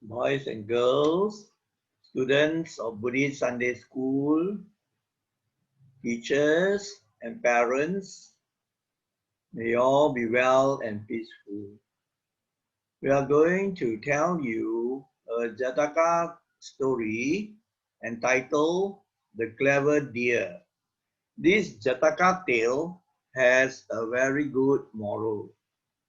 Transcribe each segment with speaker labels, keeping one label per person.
Speaker 1: boys and girls, students of Buddhist Sunday School, teachers and parents, may all be well and peaceful. We are going to tell you a Jataka story entitled The Clever Deer. This Jataka tale has a very good moral.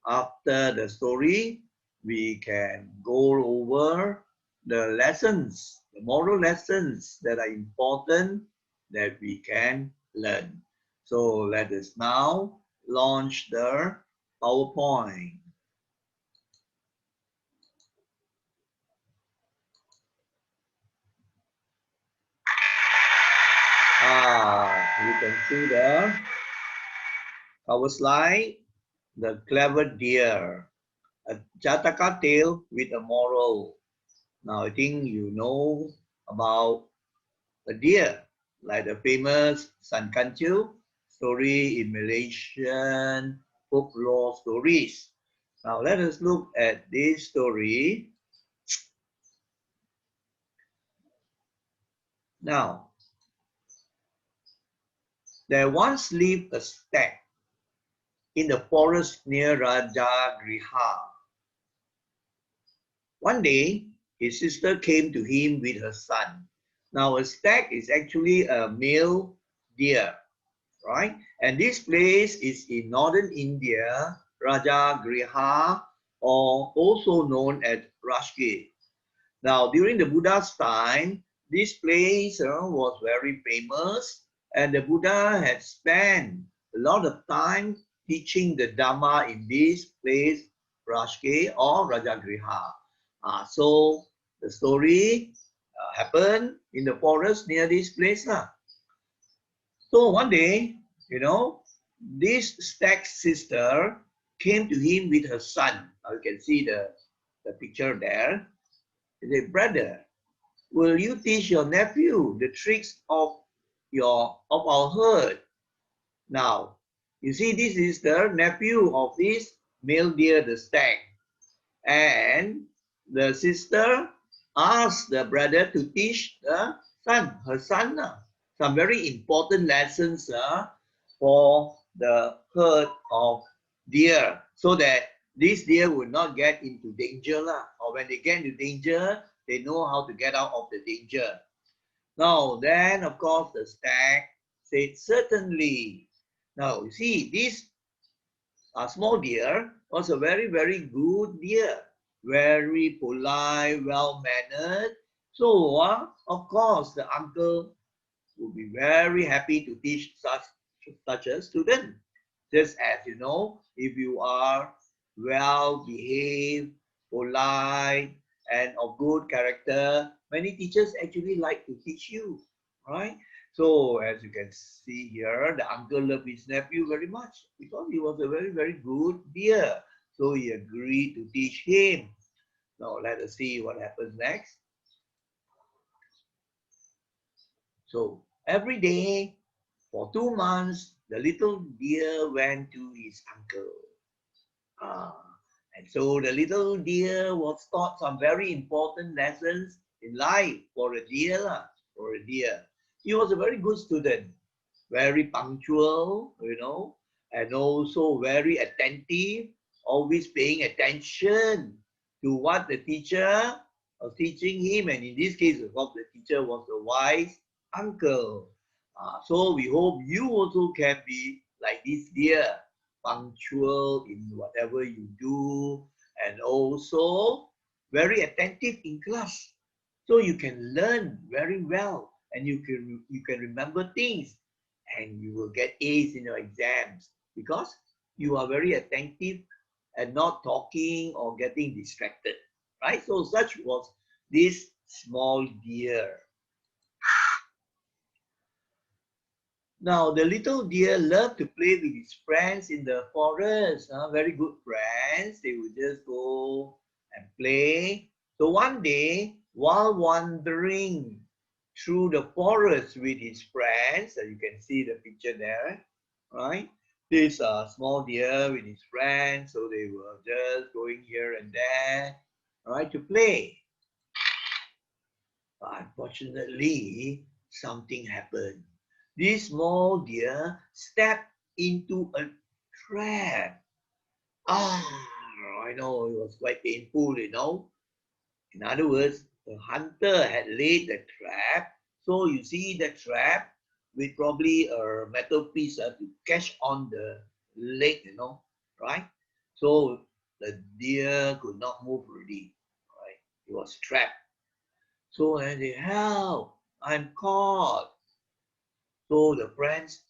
Speaker 1: After the story, we can go over the lessons, the moral lessons that are important that we can learn. So let us now launch the PowerPoint. You can see the cover slide, the clever deer, a Jataka tale with a moral. Now I think you know about a deer, like the famous San Kanchu story in Malaysian folklore stories. Now let us look at this story. Now, there once lived a stag in the forest near Rajagriha. One day, his sister came to him with her son. Now, a stag is actually a male deer, right? And this place is in northern India, Rajagriha, or also known as Rashki. Now, during the Buddha's time, this place was very famous, and the Buddha had spent a lot of time teaching the Dhamma in this place, Rashke or Rajagriha. So the story happened in the forest near this place. So one day, this stag's sister came to him with her son. Now you can see the picture there. He said, brother, will you teach your nephew the tricks of our herd? Now, you see, this is the nephew of this male deer, the stag. And the sister asked the brother to teach her son, some very important lessons for the herd of deer, so that this deer will not get into danger. Or when they get into danger, they know how to get out of the danger. Now, then, of course, the stag said, certainly. Now, you see, this small deer was a very, very good deer, very polite, well-mannered. So, of course, the uncle would be very happy to teach such a student. Just as if you are well-behaved, polite, and of good character, many teachers actually like to teach you, right? So as you can see here, the uncle loved his nephew very much because he was a very, very good deer. So he agreed to teach him. Now let us see what happens next. So every day for 2 months, the little deer went to his uncle. And so the little deer was taught some very important lessons in life for a deer. For a deer, he was a very good student, very punctual, and also very attentive, always paying attention to what the teacher was teaching him. And in this case, of course, the teacher was a wise uncle. So we hope you also can be like this deer, punctual in whatever you do, and also very attentive in class. So you can learn very well, and you can remember things, and you will get A's in your exams because you are very attentive and not talking or getting distracted, right? So such was this small deer. Now, the little deer loved to play with his friends in the forest. Very good friends. They would just go and play. So one day, while wandering through the forest with his friends, as you can see the picture there, right? This small deer with his friends, so they were just going here and there, right, to play. Unfortunately, something happened. This small deer stepped into a trap. Ah, I know it was quite painful, you know. In other words, the hunter had laid the trap. So you see the trap with probably a metal piece to catch on the leg, you know, right? So the deer could not move already, right? It was trapped. So and they help, I'm caught. So the friends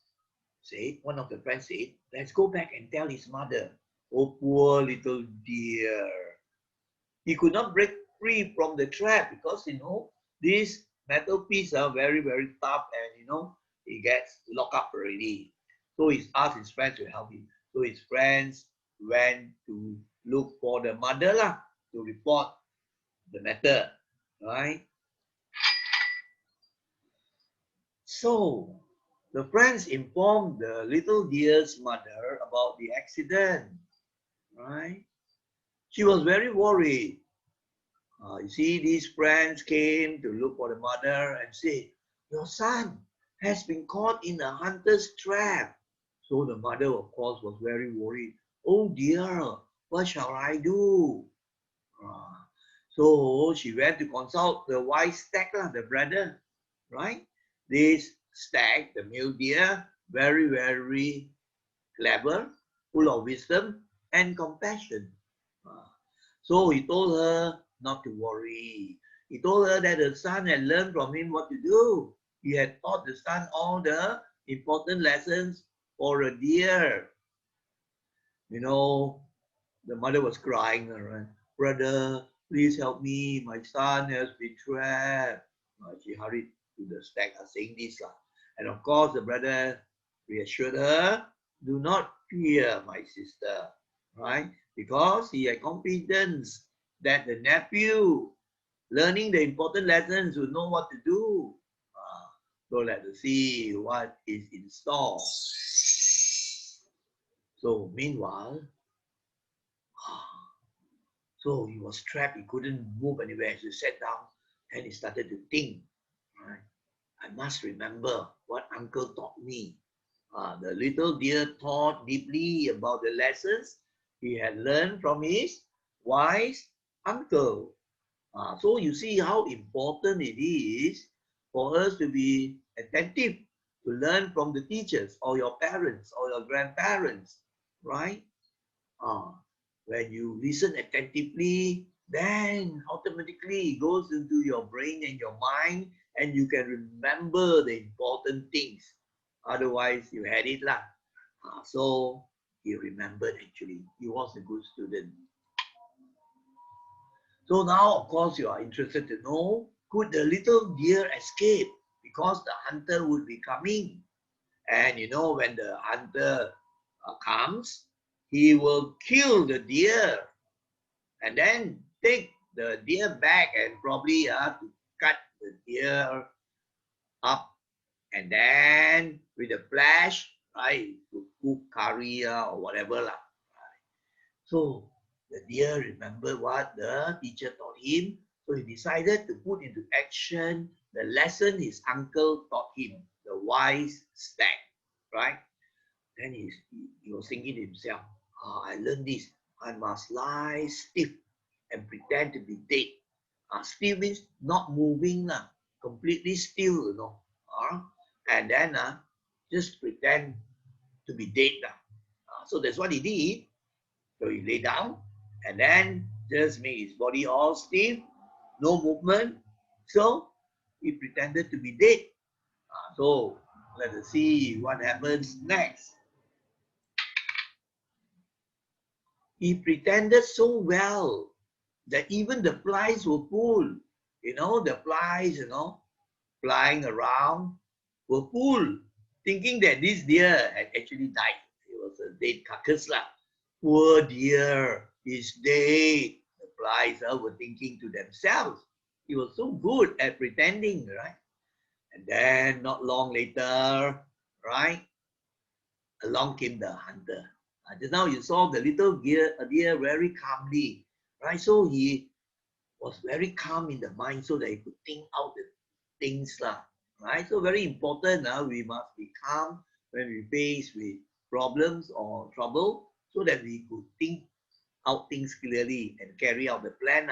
Speaker 1: said, one of the friends said, let's go back and tell his mother. Oh, poor little dear. He could not break free from the trap because, you know, these metal pieces are very, very tough and, you know, he gets locked up already. So he asked his friends to help him. So his friends went to look for the mother lah, to report the matter, right? So the friends informed the little deer's mother about the accident, right? She was very worried. You see, these friends came to look for the mother and said, your son has been caught in a hunter's trap. So the mother, of course, was very worried. Oh dear, what shall I do? Uh, so she went to consult the wise stag, the brother, right? This stag, the male deer, very, very clever, full of wisdom and compassion. Uh, so he told her not to worry. He told her that the son had learned from him what to do. He had taught the son all the important lessons for a deer. You know, the mother was crying, right? Brother, please help me. My son has been trapped. She hurried to the stag saying this. And of course, the brother reassured her, do not fear, my sister, right? Because he had confidence that the nephew, learning the important lessons, will know what to do. So let us see what is in store. So meanwhile, so he was trapped. He couldn't move anywhere. So he sat down and he started to think. Right? I must remember what uncle taught me. The little deer thought deeply about the lessons he had learned from his wise uncle. So you see how important it is for us to be attentive to learn from the teachers or your parents or your grandparents, right? Uh, when you listen attentively, then automatically it goes into your brain and your mind, and you can remember the important things. Otherwise, you had it lah. So he remembered actually. He was a good student. So now, of course, you are interested to know, could the little deer escape? Because the hunter would be coming. And you know, when the hunter comes, he will kill the deer and then take the deer back and probably to cut the deer up and then with the flesh, right, to cook curry or whatever lah. So the deer remembered what the teacher taught him. So he decided to put into action the lesson his uncle taught him, the wise stag, right? Then he was thinking to himself, I learned this. I must lie stiff and pretend to be dead. Still means not moving, completely still, you know. And then just pretend to be dead. So that's what he did. So he lay down and then just made his body all stiff, no movement. So he pretended to be dead. So let us see what happens next. He pretended so well that even the flies were full. You know, the flies, you know, flying around were full, thinking that this deer had actually died. It was a dead carcass lah. Poor deer is dead. The flies were thinking to themselves. He was so good at pretending, right? And then not long later, right, along came the hunter. Just now you saw the little deer very calmly, right? So he was very calm in the mind so that he could think out things lah, right? So very important. We must be calm when we face with problems or trouble, so that we could think out things clearly and carry out the plan.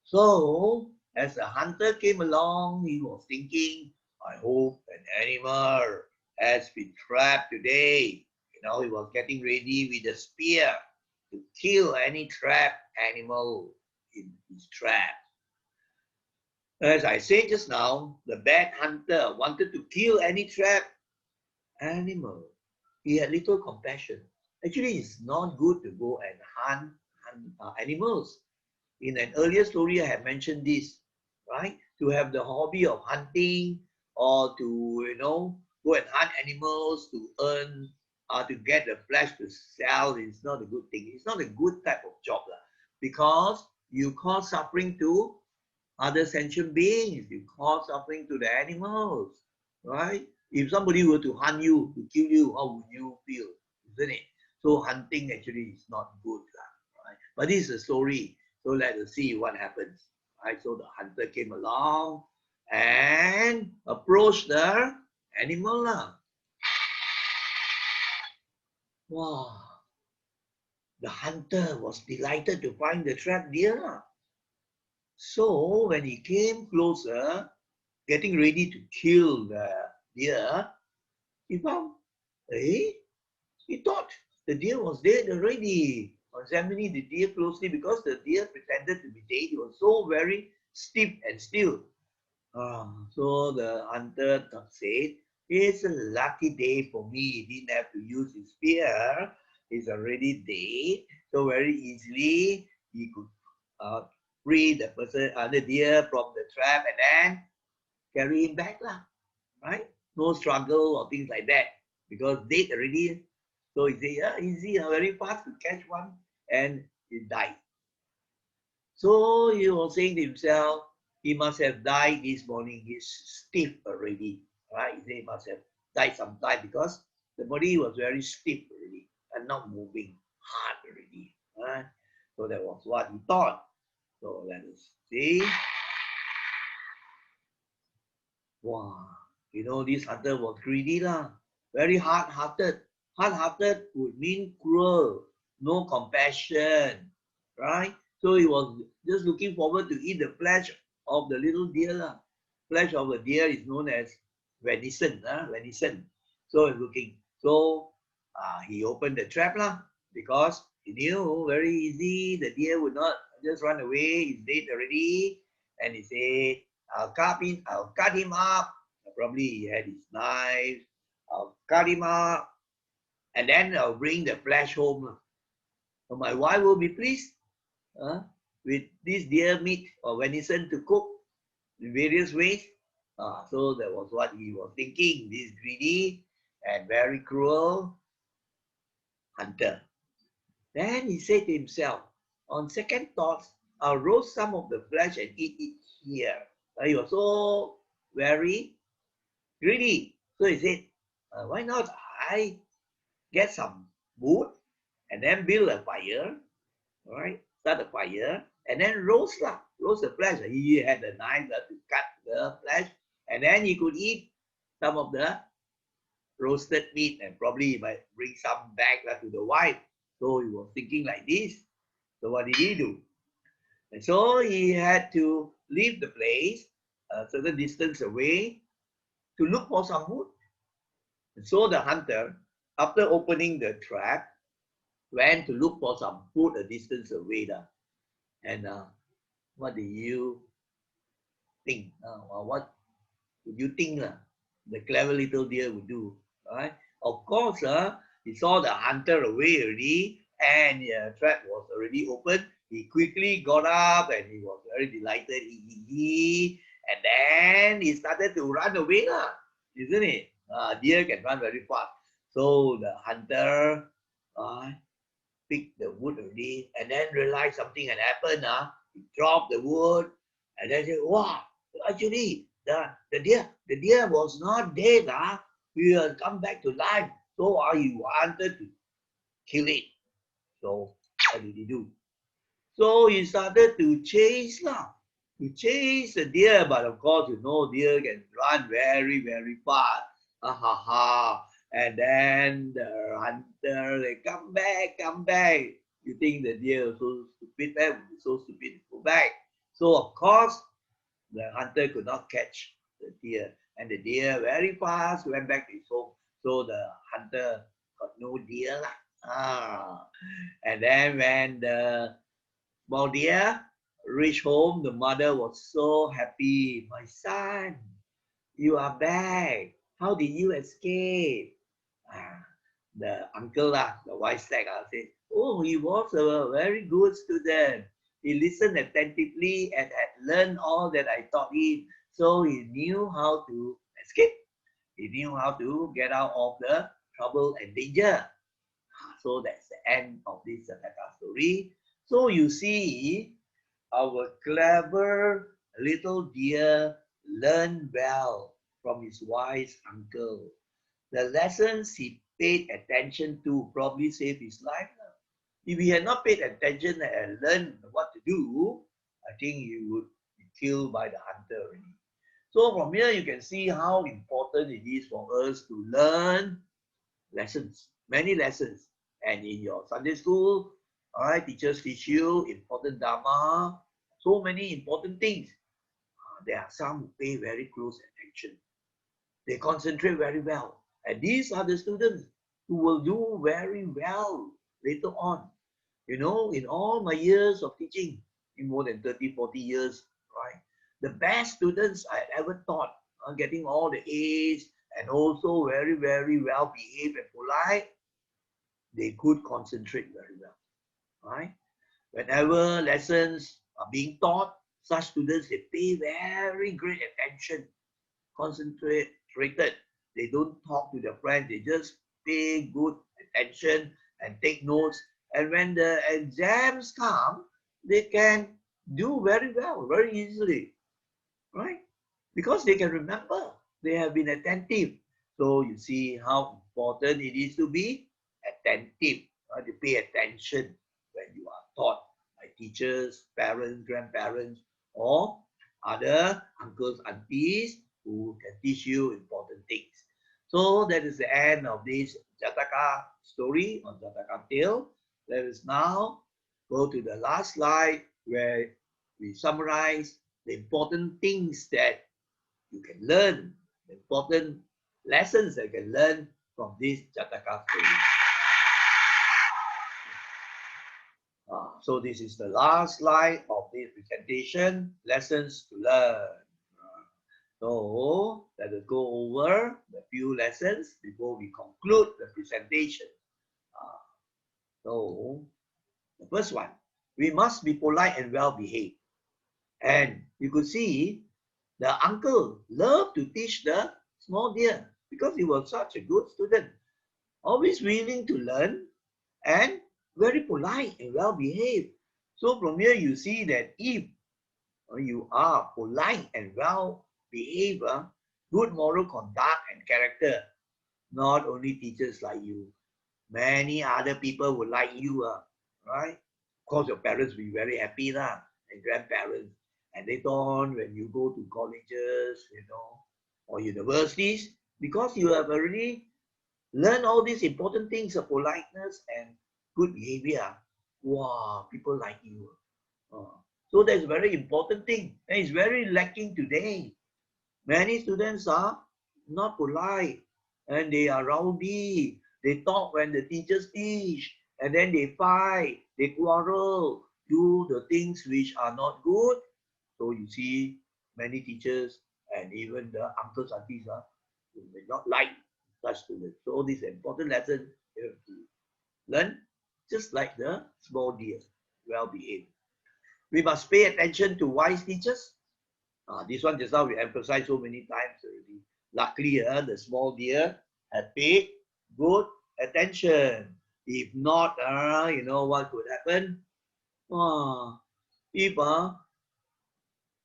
Speaker 1: So as the hunter came along, he was thinking, I hope an animal has been trapped today. He was getting ready with a spear to kill any trapped animal in his trap. As I said just now, the bad hunter wanted to kill any trapped animal. He had little compassion. Actually, it's not good to go and hunt animals. In an earlier story, I have mentioned this, right? To have the hobby of hunting or to, go and hunt animals to earn, to get the flesh to sell is not a good thing. It's not a good type of job because you cause suffering to other sentient beings. You cause suffering to the animals, right? If somebody were to hunt you, to kill you, how would you feel? Isn't it? So hunting actually is not good, right? But this is a story. So let us see what happens. Right? So the hunter came along and approached the animal. Wow. The hunter was delighted to find the trapped deer. So when he came closer, getting ready to kill the deer, he found, hey, he thought the deer was dead already. Examining the deer closely, because the deer pretended to be dead, it was so very stiff and still. So the hunter said, it's a lucky day for me. He didn't have to use his spear. He's already dead. So very easily he could free the person, the deer from the trap and then carry him back, right? No struggle or things like that because dead already. So he said, yeah, easy, very fast to catch one, and he died. So he was saying to himself, he must have died this morning. He's stiff already, right? He must have died sometime because the body was very stiff already and not moving hard already, right? So that was what he thought. So let us see. Wow, this hunter was greedy very hard-hearted. Hard-hearted would mean cruel, no compassion, right? So he was just looking forward to eat the flesh of the little deer. Flesh of the deer is known as venison, venison. So he's looking. So he opened the trap because he knew very easy the deer would not just run away. He's dead already. And he said, I'll cut him up. Probably he had his knife. I'll cut him up. And then I'll bring the flesh home. So my wife will be pleased with this deer meat or venison to cook in various ways. So that was what he was thinking, this greedy and very cruel hunter. Then he said to himself, on second thoughts, I'll roast some of the flesh and eat it here. He was so very greedy. So he said, why not I get some wood and then build a fire, all right? Start a fire and then roast the flesh. He had a knife to cut the flesh and then he could eat some of the roasted meat and probably he might bring some back to the wife. So he was thinking like this. So what did he do? And so he had to leave the place a certain distance away to look for some wood. And so the hunter, after opening the trap, went to look for some food a distance away. And what do you think? What would you think the clever little deer would do? Right? Of course, he saw the hunter away already, and the trap was already open. He quickly got up and he was very delighted. And then he started to run away, isn't it? Deer can run very fast. So the hunter picked the wood already and then realized something had happened. He dropped the wood and then said, wow, actually the deer was not dead. He had come back to life. So he wanted to kill it. So what did he do? So he started to chase. to chase the deer, but of course, you know, deer can run very, very fast. Ha ha ha. And then the hunter, they come back, come back. You think the deer is so stupid, that would be so stupid to go back. So of course, the hunter could not catch the deer. And the deer very fast went back to his home. So the hunter got no deer. Ah. And then when the small deer reached home, the mother was so happy. My son, you are back. How did you escape? Ah, the uncle, the wise stag, said, oh, he was a very good student. He listened attentively and had learned all that I taught him. So he knew how to escape. He knew how to get out of the trouble and danger. So that's the end of this Jataka story. So you see, our clever little deer learned well from his wise uncle. The lessons he paid attention to probably saved his life. If he had not paid attention and learned what to do, I think he would be killed by the hunter already. So from here you can see how important it is for us to learn lessons, many lessons. And in your Sunday school, all right, teachers teach you important Dharma, so many important things. There are some who pay very close attention. They concentrate very well. And these are the students who will do very well later on. You know, in all my years of teaching, in more than 30, 40 years, right? The best students I ever taught are getting all the A's and also very, very well behaved and polite. They could concentrate very well, right? Whenever lessons are being taught, such students, they pay very great attention, concentrated. They don't talk to their friends. They just pay good attention and take notes. And when the exams come, they can do very well, very easily, right? Because they can remember. They have been attentive. So you see how important it is to be attentive, to pay attention when you are taught by teachers, parents, grandparents, or other uncles, aunties who can teach you important things. So that is the end of this Jataka story or Jataka tale. Let us now go to the last slide where we summarize the important things that you can learn, the important lessons that you can learn from this Jataka story. So this is the last slide of this presentation, lessons to learn. So let us go over the few lessons before we conclude the presentation. So the first one, we must be polite and well behaved. And you could see the uncle loved to teach the small deer because he was such a good student, always willing to learn and very polite and well behaved. So from here you see that if you are polite and well behaved, good moral conduct and character, not only teachers like you, many other people would like you, right? Of course, your parents will be very happy, and grandparents. And later on, when you go to colleges, or universities, because you have already learned all these important things of politeness and good behavior, wow, people like you. So that's a very important thing. And it's very lacking today. Many students are not polite and they are rowdy. They talk when the teachers teach and then they fight, they quarrel, do the things which are not good. So you see many teachers and even the uncles, aunties may not like such students. So this is an important lesson you have to learn, just like the small deer, well behaved. We must pay attention to wise teachers. This one just now we emphasized so many times already. Luckily, the small deer had paid good attention. If not, you know what could happen? If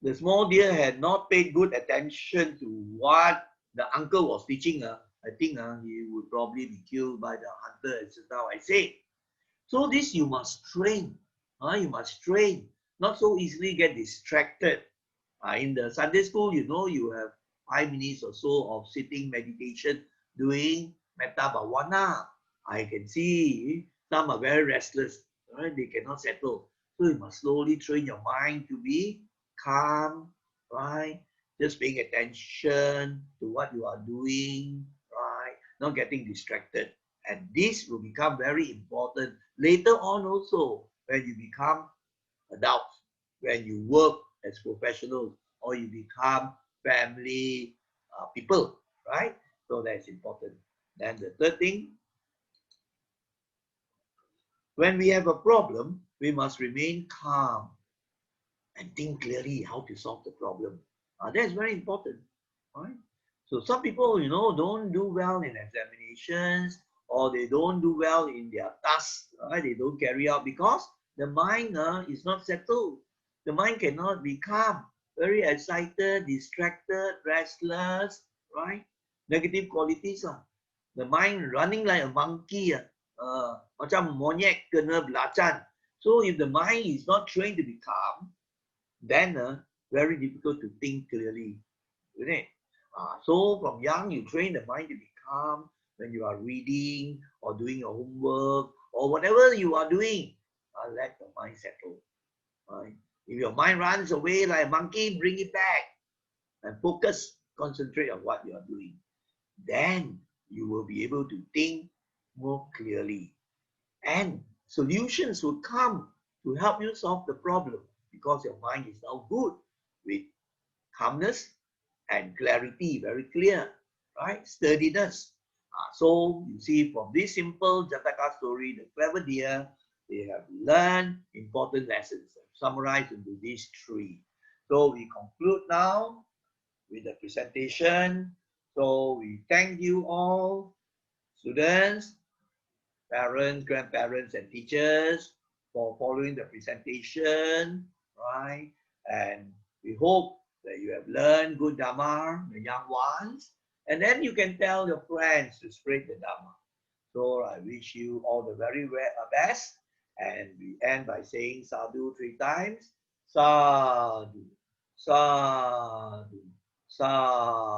Speaker 1: the small deer had not paid good attention to what the uncle was teaching, I think he would probably be killed by the hunter, as now I say. So this you must train. You must train. Not so easily get distracted. In the Sunday school, you know, you have 5 minutes or so of sitting meditation doing metta bhavana. I can see some are very restless, right? They cannot settle. So you must slowly train your mind to be calm, right? Just paying attention to what you are doing, right? Not getting distracted. And this will become very important later on also when you become adults, when you work as professionals or you become family people, right? So that's important. Then the third thing, when we have a problem, we must remain calm and think clearly how to solve the problem. That's very important, right? So some people, you know, don't do well in examinations or they don't do well in their tasks, right? They don't carry out because the mind is not settled. The mind cannot be calm, very excited, distracted, restless, right? Negative qualities. The mind running like a monkey, macam monyet kena belacan. So if the mind is not trained to be calm, then very difficult to think clearly, isn't it? So from young, you train the mind to be calm when you are reading or doing your homework or whatever you are doing. Let the mind settle. Right? If your mind runs away like a monkey, bring it back and focus, concentrate on what you are doing. Then you will be able to think more clearly. And solutions will come to help you solve the problem because your mind is now good with calmness and clarity, very clear, right? Sturdiness. So you see from this simple Jataka story, the clever deer, they have learned important lessons summarized into these three. So we conclude now with the presentation. So we thank you all, students, parents, grandparents, and teachers for following the presentation, right? And we hope that you have learned good Dharma, the young ones, and then you can tell your friends to spread the Dharma. So I wish you all the very best, and we end by saying sadhu 3 times. Sadhu, sadhu, sadhu.